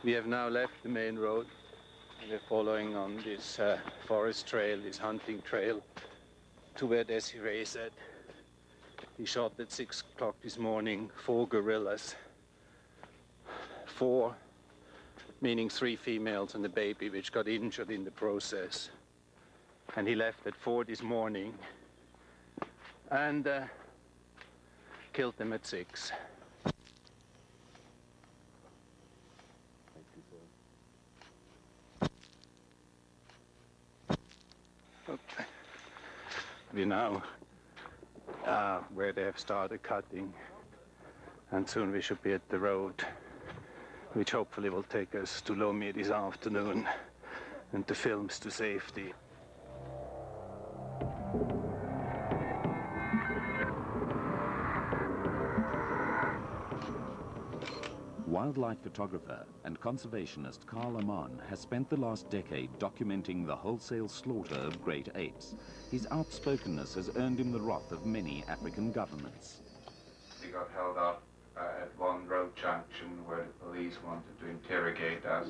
We have now left the main road. We're following on this forest trail, this hunting trail, to where Desiree said he shot at 6 o'clock this morning 4 gorillas. 4, meaning 3 females and a baby, which got injured in the process. And he left at 4 this morning and killed them at 6. Okay. We're now where they have started cutting, and soon we should be at the road, which hopefully will take us to Lomé this afternoon and the films to safety. Wildlife photographer and conservationist Carl Amann has spent the last decade documenting the wholesale slaughter of great apes. His outspokenness has earned him the wrath of many African governments. We got held up at one road junction where the police wanted to interrogate us.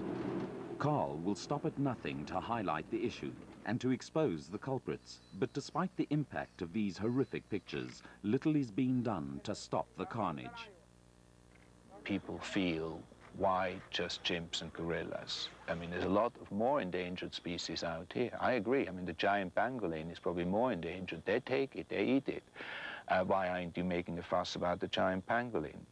Carl will stop at nothing to highlight the issue and to expose the culprits. But despite the impact of these horrific pictures, little is being done to stop the carnage. People feel, why just chimps and gorillas? I mean, there's a lot of more endangered species out here. I agree. I mean, the giant pangolin is probably more endangered. They take it, they eat it. Why aren't you making a fuss about the giant pangolin?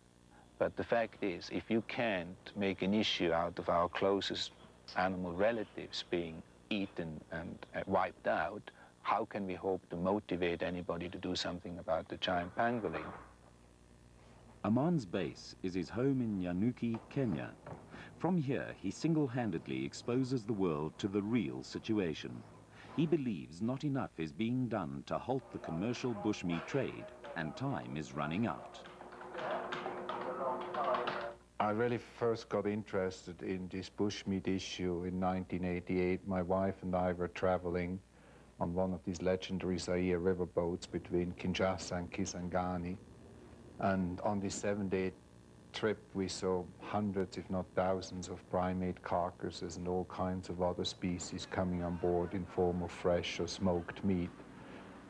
But the fact is, if you can't make an issue out of our closest animal relatives being eaten and wiped out, how can we hope to motivate anybody to do something about the giant pangolin? Amann's base is his home in Nyanyuki, Kenya. From here, he single-handedly exposes the world to the real situation. He believes not enough is being done to halt the commercial bushmeat trade, and time is running out. I really first got interested in this bushmeat issue in 1988. My wife and I were traveling on one of these legendary Zaire riverboats between Kinshasa and Kisangani. And on this 7-day trip, we saw hundreds, if not thousands, of primate carcasses and all kinds of other species coming on board in form of fresh or smoked meat.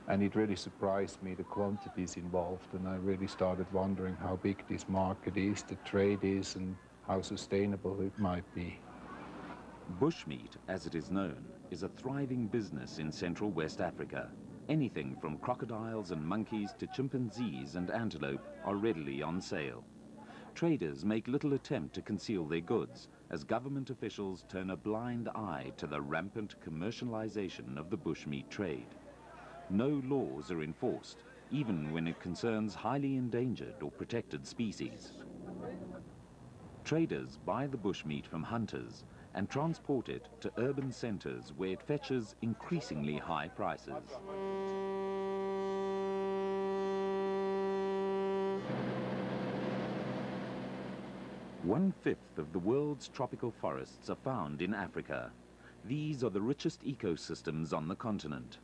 And it really surprised me, the quantities involved, and I really started wondering how big this market is, the trade is, and how sustainable it might be. Bushmeat, as it is known, is a thriving business in Central West Africa. Anything from crocodiles and monkeys to chimpanzees and antelope are readily on sale. Traders make little attempt to conceal their goods, as government officials turn a blind eye to the rampant commercialization of the bushmeat trade. No laws are enforced, even when it concerns highly endangered or protected species. Traders buy the bushmeat from hunters and transport it to urban centers where it fetches increasingly high prices. 1/5 of the world's tropical forests are found in Africa. These are the richest ecosystems on the continent.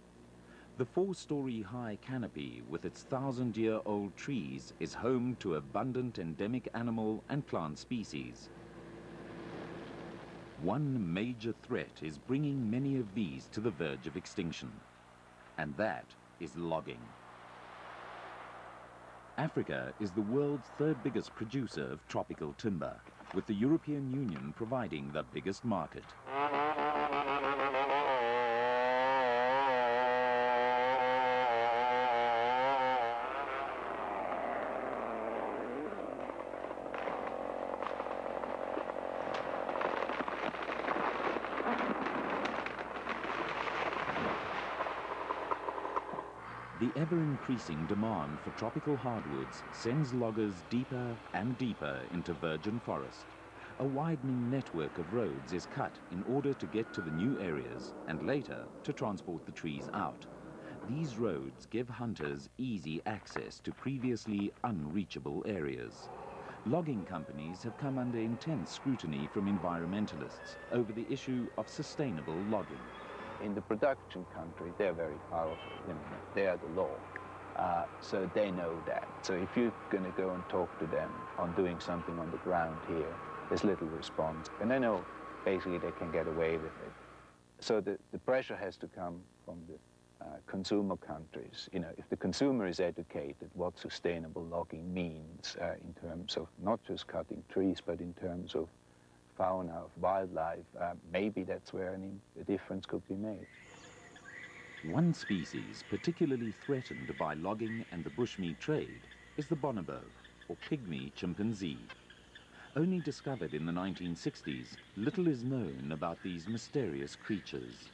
The 4-story high canopy with its 1,000-year-old trees is home to abundant endemic animal and plant species. One major threat is bringing many of these to the verge of extinction, and that is logging. Africa is the world's 3rd biggest producer of tropical timber, with the European Union providing the biggest market. The ever-increasing demand for tropical hardwoods sends loggers deeper and deeper into virgin forest. A widening network of roads is cut in order to get to the new areas and later to transport the trees out. These roads give hunters easy access to previously unreachable areas. Logging companies have come under intense scrutiny from environmentalists over the issue of sustainable logging. In the production country, they're very powerful. You know, they are the law. So they know that. So if you're going to go and talk to them on doing something on the ground here, there's little response. And they know basically they can get away with it. So the pressure has to come from the consumer countries. You know, if the consumer is educated what sustainable logging means in terms of not just cutting trees, but in terms of fauna, of wildlife, maybe that's where a difference could be made. One species particularly threatened by logging and the bushmeat trade is the bonobo, or pygmy chimpanzee. Only discovered in the 1960s, little is known about these mysterious creatures.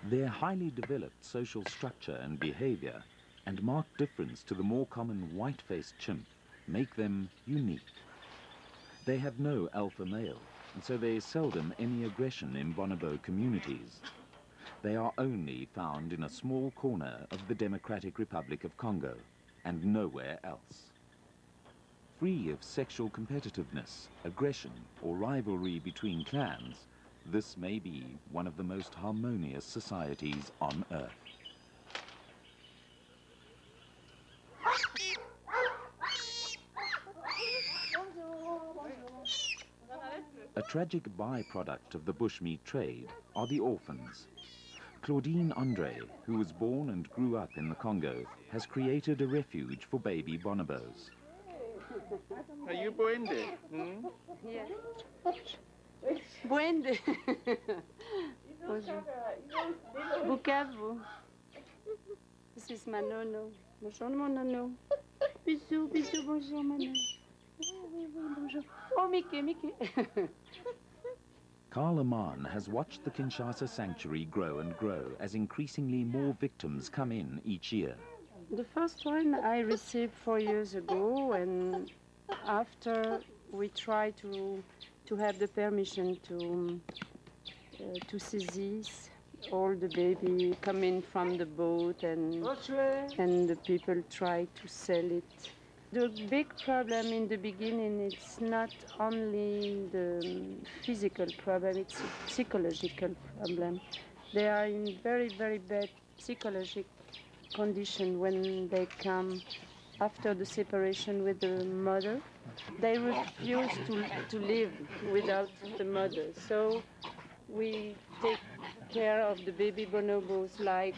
Their highly developed social structure and behavior and marked difference to the more common white-faced chimp make them unique. They have no alpha male, and so there is seldom any aggression in bonobo communities. They are only found in a small corner of the Democratic Republic of Congo and nowhere else. Free of sexual competitiveness, aggression, or rivalry between clans, this may be one of the most harmonious societies on Earth. A tragic byproduct of the bushmeat trade are the orphans. Claudine Andre, who was born and grew up in the Congo, has created a refuge for baby bonobos. Are you Buende? Hmm? Yes. Buende. Bukavu. This is Manono. Bonjour, mon nono. Bisous, bisous, bonjour, Manono. Oui, bonjour. Oh, Mickey, Mickey. Carl Aman has watched the Kinshasa sanctuary grow and grow as increasingly more victims come in each year. The first one I received 4 years ago, and after we tried to have the permission to seize all the baby coming from the boat, and the people try to sell it. The big problem in the beginning, it's not only the physical problem, it's a psychological problem. They are in very, very bad psychological condition when they come after the separation with the mother. They refuse to live without the mother. So we take care of the baby bonobos like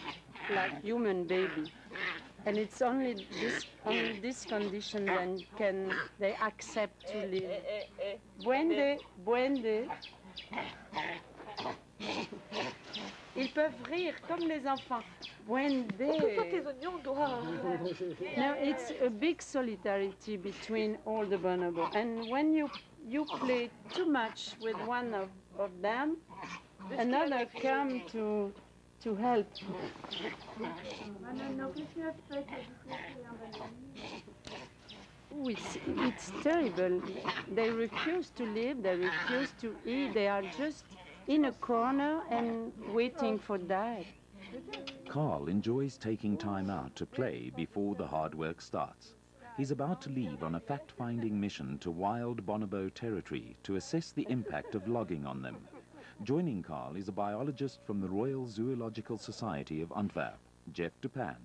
human baby. And it's only this condition then can they accept to live. Buende, buende. Ils peuvent rire comme les enfants. Buende. No, it's a big solidarity between all the bonobo. And when you play too much with one of them, another come to help. Oh, it's terrible. They refuse to live, they refuse to eat, they are just in a corner and waiting for that. Carl enjoys taking time out to play before the hard work starts. He's about to leave on a fact-finding mission to wild bonobo territory to assess the impact of logging on them. Joining Carl is a biologist from the Royal Zoological Society of Antwerp, Jeff Dupan.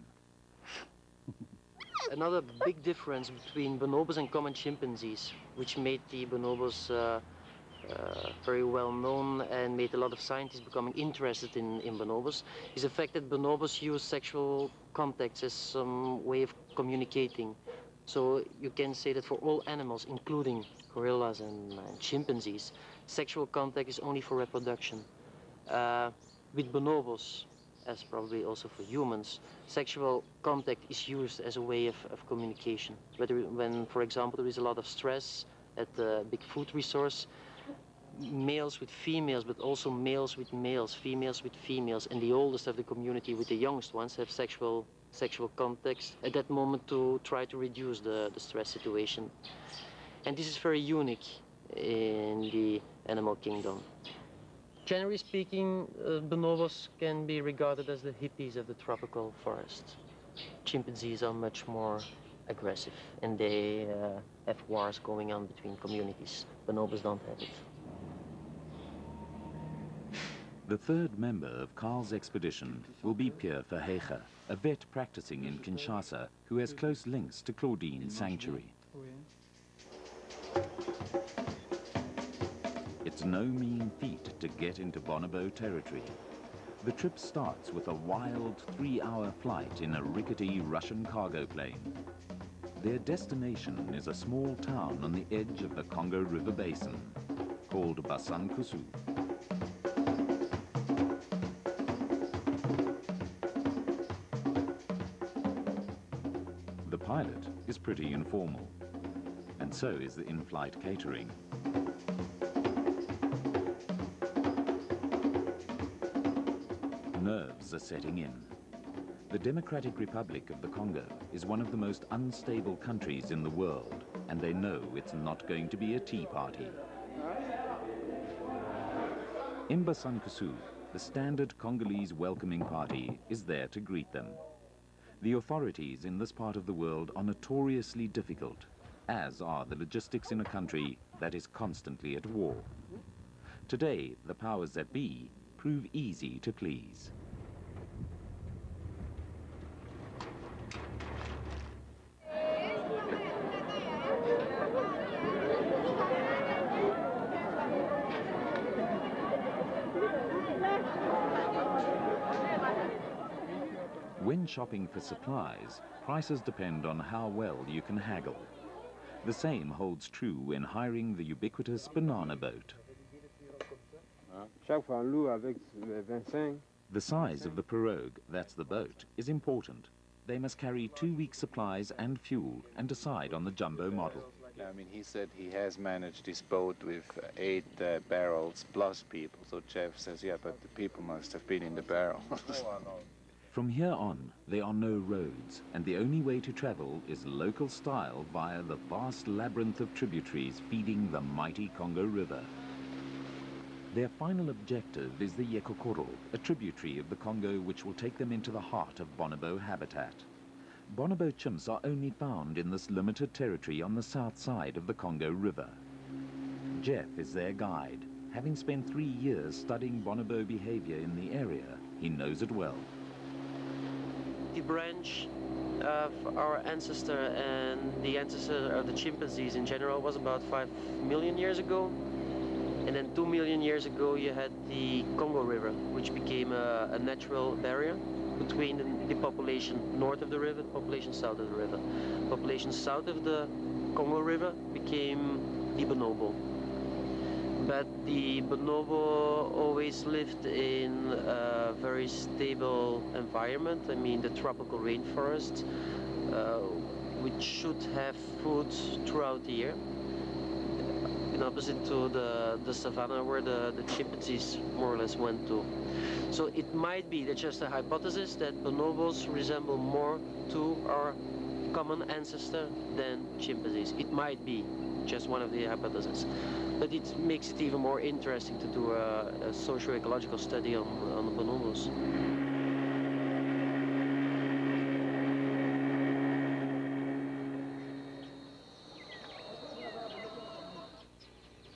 Another big difference between bonobos and common chimpanzees, which made the bonobos very well known and made a lot of scientists becoming interested in bonobos, is the fact that bonobos use sexual contacts as some way of communicating. So you can say that for all animals, including gorillas and chimpanzees, sexual contact is only for reproduction. With bonobos, as probably also for humans, sexual contact is used as a way of communication. When, for example, there is a lot of stress at a big food resource, males with females, but also males with males, females with females, and the oldest of the community with the youngest ones have sexual sexual context at that moment to try to reduce the stress situation. And this is very unique in the animal kingdom. Generally speaking, bonobos can be regarded as the hippies of the tropical forest. Chimpanzees are much more aggressive, and they have wars going on between communities. Bonobos don't have it. The third member of Carl's expedition will be Pierre Verhege, a vet practicing in Kinshasa who has close links to Claudine's sanctuary. It's no mean feat to get into bonobo territory. The trip starts with a wild 3-hour flight in a rickety Russian cargo plane. Their destination is a small town on the edge of the Congo River Basin, called Basankusu. The pilot is pretty informal, and so is the in-flight catering. Nerves are setting in. The Democratic Republic of the Congo is one of the most unstable countries in the world, and they know it's not going to be a tea party. In Basankusu, the standard Congolese welcoming party is there to greet them. The authorities in this part of the world are notoriously difficult, as are the logistics in a country that is constantly at war. Today, the powers that be prove easy to please. When shopping for supplies, prices depend on how well you can haggle. The same holds true when hiring the ubiquitous banana boat. The size of the pirogue, that's the boat, is important. They must carry 2 weeks' supplies and fuel and decide on the jumbo model. I mean, he said he has managed his boat with 8 barrels plus people. So Jeff says, yeah, but the people must have been in the barrels. From here on, there are no roads, and the only way to travel is local style via the vast labyrinth of tributaries feeding the mighty Congo River. Their final objective is the Yekokoro, a tributary of the Congo which will take them into the heart of bonobo habitat. Bonobo chimps are only found in this limited territory on the south side of the Congo River. Jeff is their guide. Having spent 3 years studying bonobo behavior in the area, he knows it well. The branch of our ancestor and the ancestor of the chimpanzees in general was about 5 million years ago. And then 2 million years ago you had the Congo River, which became a natural barrier between the population north of the river and the population south of the river. Population south of the Congo River became the bonobo. But the bonobo always lived in a very stable environment. I mean, the tropical rainforest, which should have food throughout the year, in opposite to the savanna where the chimpanzees more or less went to. So it might be, that's just a hypothesis, that bonobos resemble more to our common ancestor than chimpanzees. It might be just one of the hypotheses. But it makes it even more interesting to do a socio-ecological study on the bonobos.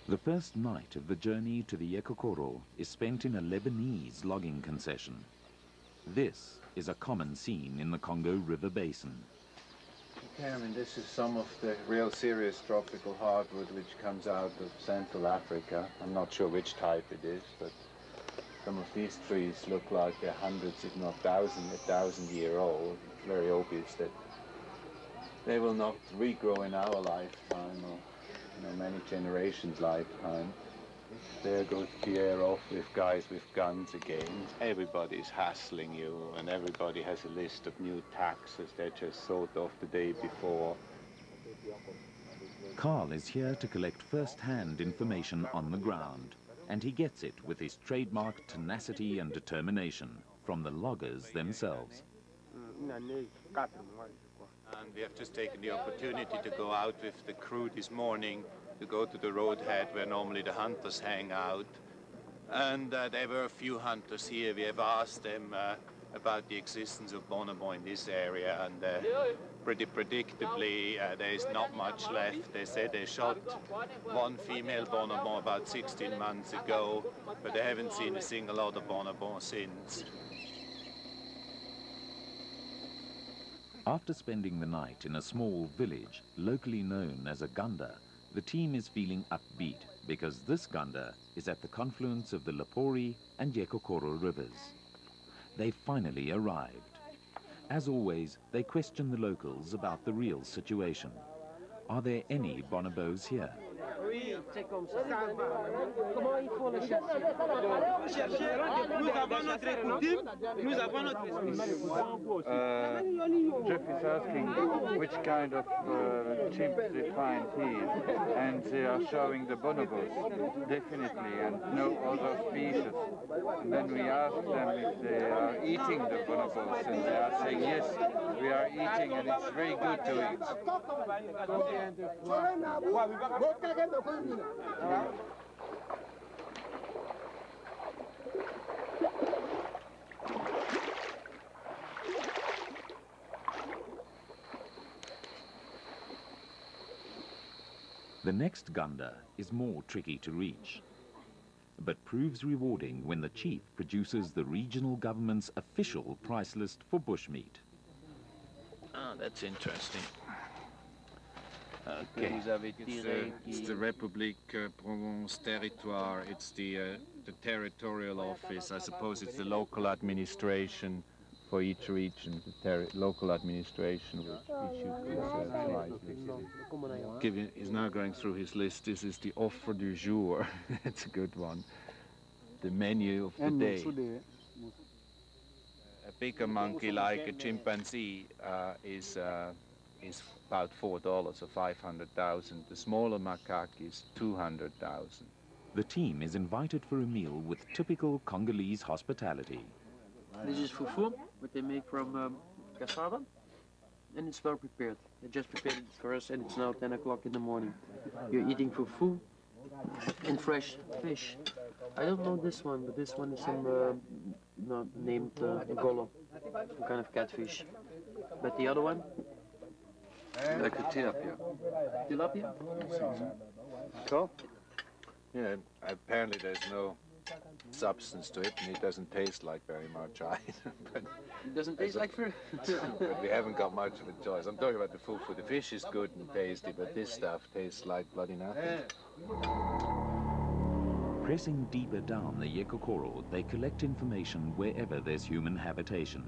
The first night of the journey to the Yekokoro is spent in a Lebanese logging concession. This is a common scene in the Congo River Basin. Okay, I mean, this is some of the real serious tropical hardwood which comes out of Central Africa. I'm not sure which type it is, but some of these trees look like they're hundreds, if not thousands, 1,000-year old. It's very obvious that they will not regrow in our lifetime or many generations' lifetime. There goes Pierre off with guys with guns again. Everybody's hassling you, and everybody has a list of new taxes they just thought of the day before. Carl is here to collect first-hand information on the ground, and he gets it with his trademark tenacity and determination from the loggers themselves. And we have just taken the opportunity to go out with the crew this morning to go to the roadhead where normally the hunters hang out. And there were a few hunters here. We have asked them about the existence of bonobo in this area, and pretty predictably there is not much left. They said they shot one female bonobo about 16 months ago, but they haven't seen a single other bonobo since. After spending the night in a small village, locally known as a gunda, the team is feeling upbeat because this gunda is at the confluence of the Lopori and Yekokoro rivers. They finally arrived. As always, they question the locals about the real situation. Are there any bonobos here? Jeff is asking which kind of chimps they find here, and they are showing the bonobos, definitely, and no other species. And then we ask them if they are eating the bonobos, and they are saying, yes, we are eating, and it's very good to eat. The next gunda is more tricky to reach, but proves rewarding when the chief produces the regional government's official price list for bushmeat. Ah, that's interesting. Okay. It's the République Provence territoire. It's the territorial office. I suppose it's the local administration for each region. The local administration which issued this price. He's now going through his list. This is the offer du jour. That's a good one. The menu of the day. A bigger monkey like a chimpanzee is about $4 or 500,000. The smaller macaque is 200,000. The team is invited for a meal with typical Congolese hospitality. This is fufu, what they make from cassava, and it's well prepared. They just prepared it for us, and it's now 10 o'clock in the morning. You're eating fufu and fresh fish. I don't know this one, but this one is some named golo, some kind of catfish. But the other one? Like a tilapia. Tilapia? Cool. Yeah, apparently there's no substance to it, and it doesn't taste like very much either. But it doesn't taste like fruit. But we haven't got much of a choice. I'm talking about the fufu. The fish is good and tasty, but this stuff tastes like bloody nothing. Pressing deeper down the Yekokoro, they collect information wherever there's human habitation.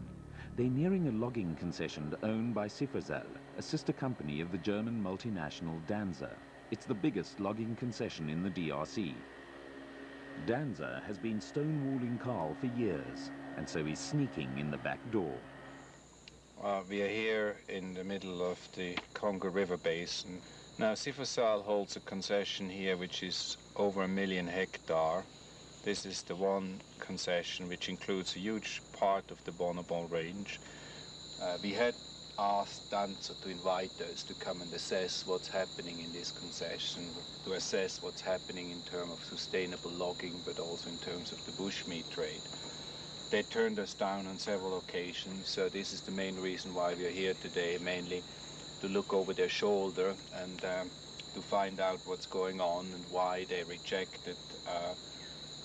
They're nearing a logging concession owned by Sifazal, a sister company of the German multinational Danza. It's the biggest logging concession in the DRC. Danza has been stonewalling Carl for years, and so he's sneaking in the back door. We are here in the middle of the Congo River Basin. Now, Sifazal holds a concession here which is over 1 million hectares. This is the one concession which includes a huge part of the bonobo range. We had asked Danza to invite us to come and assess what's happening in this concession, to assess what's happening in terms of sustainable logging, but also in terms of the bushmeat trade. They turned us down on several occasions, so this is the main reason why we are here today, mainly to look over their shoulder and to find out what's going on and why they rejected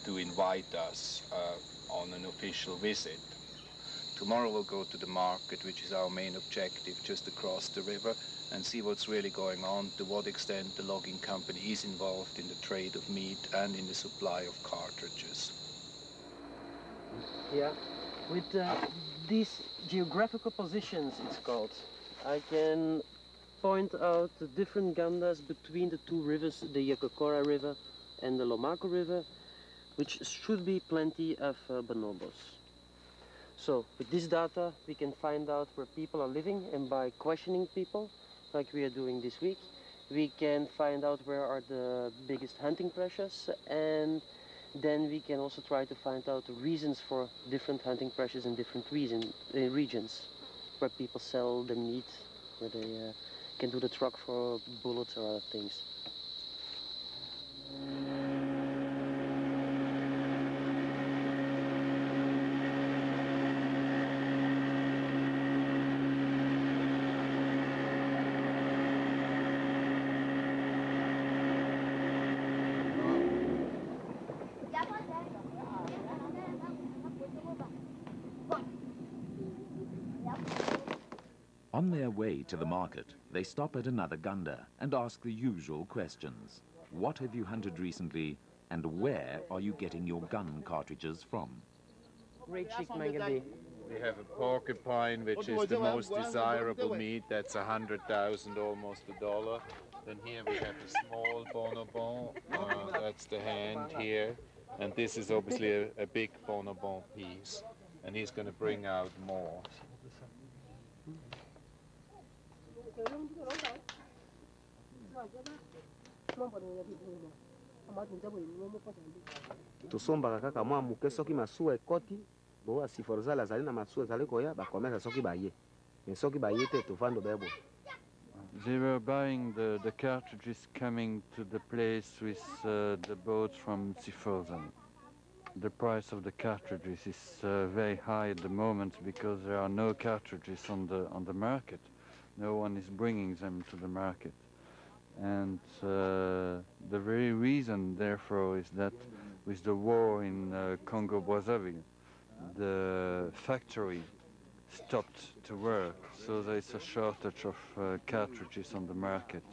to invite us on an official visit. Tomorrow we'll go to the market, which is our main objective, just across the river, and see what's really going on, to what extent the logging company is involved in the trade of meat and in the supply of cartridges. Yeah, with these geographical positions, it's called, I can point out the different gandas between the two rivers, the Yekokora River and the Lomako River, which should be plenty of bonobos. So with this data we can find out where people are living, and by questioning people, like we are doing this week, we can find out where are the biggest hunting pressures, and then we can also try to find out the reasons for different hunting pressures in different regions. where people sell the meat, where they can do the truck for bullets or other things. On their way to the market, they stop at another gunda and ask the usual questions. What have you hunted recently, and where are you getting your gun cartridges from? We We have a porcupine, which is the most desirable meat. That's 100,000, almost $1. Then here we have a small bonobon. That's the hand here. And this is obviously a big bonobon piece. And he's going to bring out more. Tosombaka kaka mwa muke soki masuwa ekoti bo asiforzala azali na masuwa ezali koya bakomesa soki baye me soki baye te tovanda bebo. They were buying the cartridges coming to the place with the boat from Siforzan. The price of the cartridges is very high at the moment because there are no cartridges on the market. No one is bringing them to the market. And the very reason, therefore, is that with the war in Congo-Brazzaville, the factory stopped to work, so there is a shortage of cartridges on the market.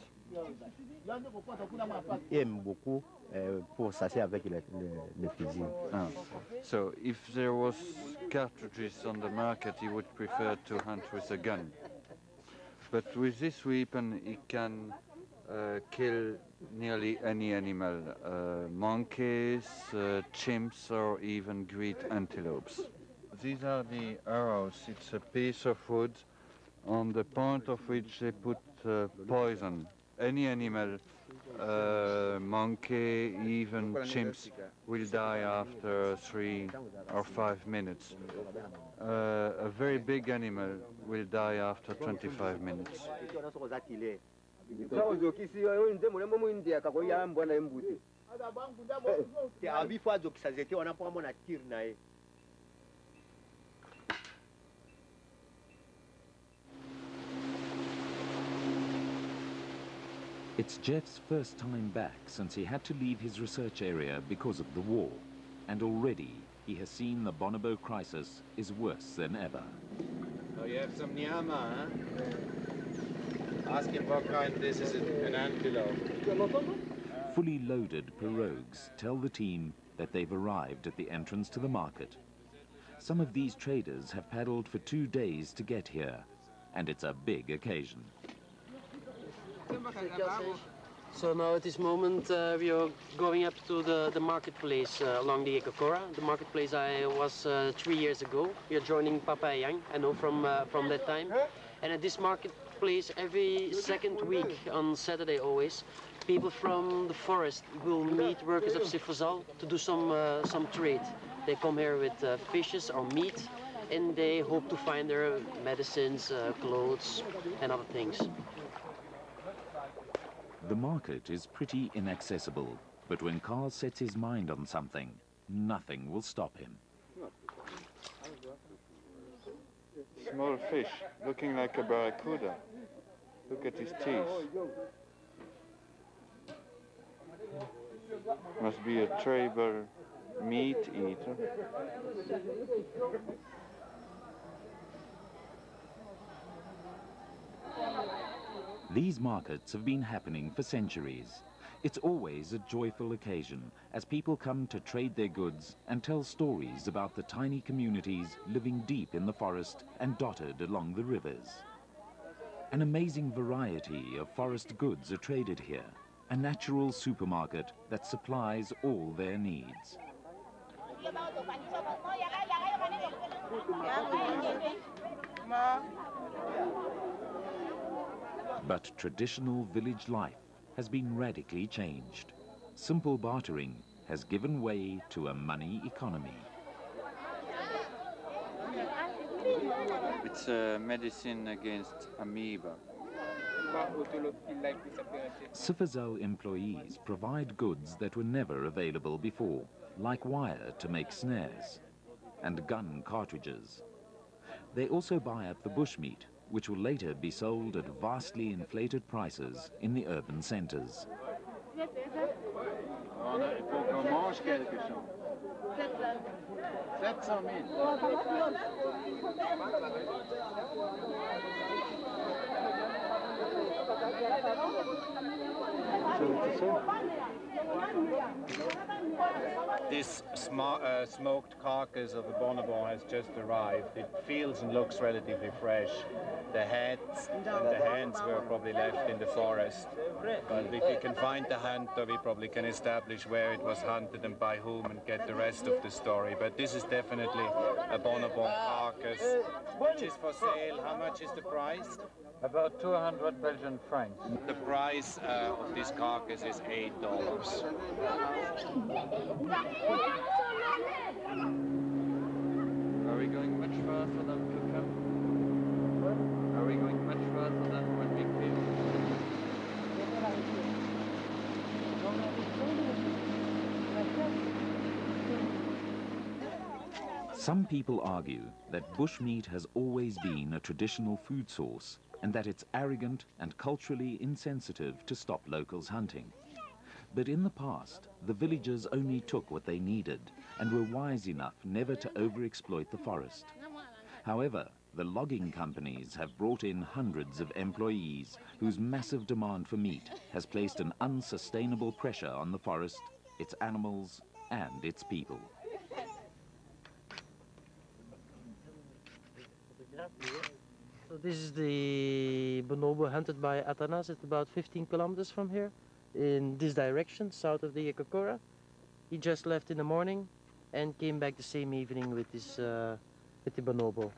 So if there was cartridges on the market, he would prefer to hunt with a gun. But with this weapon, he can kill nearly any animal, monkeys, chimps, or even great antelopes. These are the arrows. It's a piece of wood on the point of which they put poison. Any animal, monkey, even chimps, will die after 3 or 5 minutes. A very big animal will die after 25 minutes. It's Jeff's first time back since he had to leave his research area because of the war. And already he has seen the bonobo crisis is worse than ever. Oh, you have some nyama, huh? Ask him what kind this is, an antelope. Fully loaded pirogues tell the team that they've arrived at the entrance to the market. Some of these traders have paddled for 2 days to get here, and it's a big occasion. So now at this moment we are going up to the marketplace along the Ekakora. The marketplace I was 3 years ago. We are joining Papa and Yang, I know from that time. And at this marketplace every second week on Saturday always, people from the forest will meet workers of Siforzal to do some trade. They come here with fishes or meat, and they hope to find their medicines, clothes and other things. The market is pretty inaccessible, but when Carl sets his mind on something, nothing will stop him. Small fish, looking like a barracuda. Look at his teeth. Must be a tribal meat eater. These markets have been happening for centuries. It's always a joyful occasion as people come to trade their goods and tell stories about the tiny communities living deep in the forest and dotted along the rivers. An amazing variety of forest goods are traded here, a natural supermarket that supplies all their needs. But traditional village life has been radically changed. Simple bartering has given way to a money economy. It's medicine against amoeba. Cifazol employees provide goods that were never available before, like wire to make snares and gun cartridges. They also buy up the bushmeat, which will later be sold at vastly inflated prices in the urban centres. This smoked carcass of a bonobo has just arrived. It feels and looks relatively fresh. The heads and the hands were probably left in the forest. But if we can find the hunter, we probably can establish where it was hunted and by whom and get the rest of the story. But this is definitely a bonobo carcass, which is for sale. How much is the price? About 200 Belgian francs. The price of this carcass is $8. Are we going much further than to come? Are we going much further than when we came? Some people argue that bushmeat has always been a traditional food source and that it's arrogant and culturally insensitive to stop locals hunting. But in the past, the villagers only took what they needed and were wise enough never to overexploit the forest. However, the logging companies have brought in hundreds of employees whose massive demand for meat has placed an unsustainable pressure on the forest, its animals, and its people. So this is the bonobo hunted by Atanas. It's about 15 kilometers from here, in this direction, south of the Ekakora. He just left in the morning and came back the same evening with this, with the bonobo.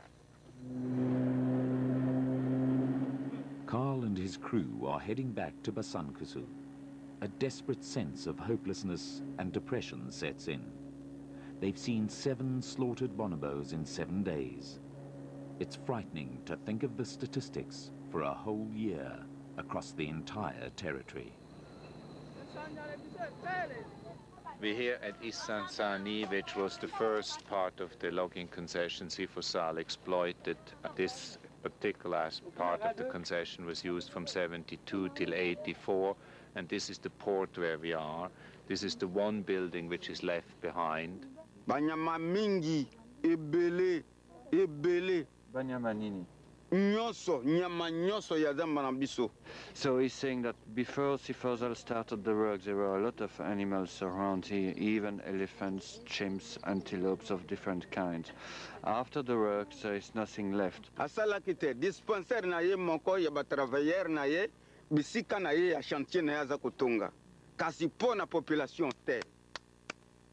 Carl and his crew are heading back to Basankusu. A desperate sense of hopelessness and depression sets in. They've seen 7 slaughtered bonobos in 7 days. It's frightening to think of the statistics for a whole year across the entire territory. We're here at Isansani, which was the first part of the logging concession Cifazol exploited. This particular part of the concession was used from 72 till 84, and this is the port where we are. This is the one building which is left behind. Banyama mingi, ebele, ebele. Banyamanini. Nyoso, nyama nyoso ya zamba biso. So he's saying that before Cifazol started the work, there were a lot of animals around here, even elephants, chimps, antelopes of different kinds. After the work, there is nothing left. Asala kite, dispensaire na ye moko ya ba travailleur na ye, bisika na ye ya chantier na ya za kutunga. Kasi po na population te.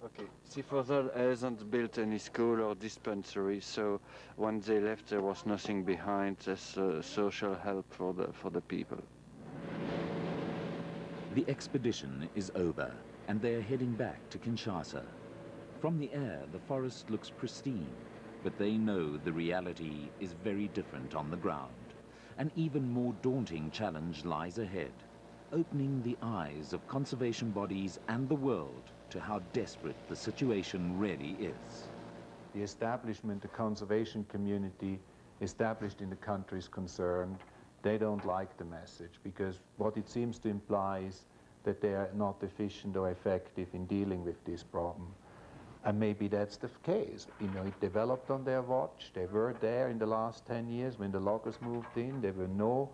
Okay. Cifazol hasn't built any school or dispensary, so when they left, there was nothing behind. There's social help for the people. The expedition is over, and they're heading back to Kinshasa. From the air, the forest looks pristine, but they know the reality is very different on the ground. An even more daunting challenge lies ahead, opening the eyes of conservation bodies and the world to how desperate the situation really is. The establishment, the conservation community established in the countries concerned, they don't like the message because what it seems to imply is that they are not efficient or effective in dealing with this problem. And maybe that's the case. You know, it developed on their watch. They were there in the last 10 years when the loggers moved in. There were no,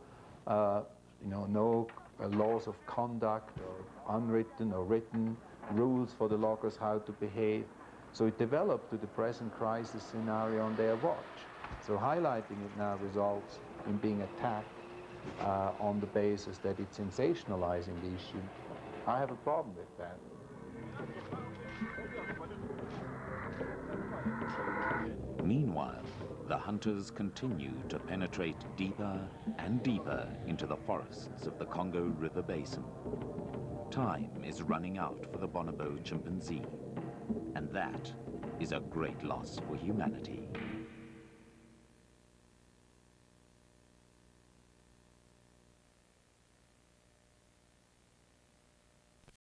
no laws of conduct or unwritten or written rules for the loggers how to behave. So it developed to the present crisis scenario on their watch. So highlighting it now results in being attacked on the basis that it's sensationalizing the issue. I have a problem with that. Meanwhile, the hunters continue to penetrate deeper and deeper into the forests of the Congo River Basin. Time is running out for the bonobo chimpanzee, and that is a great loss for humanity.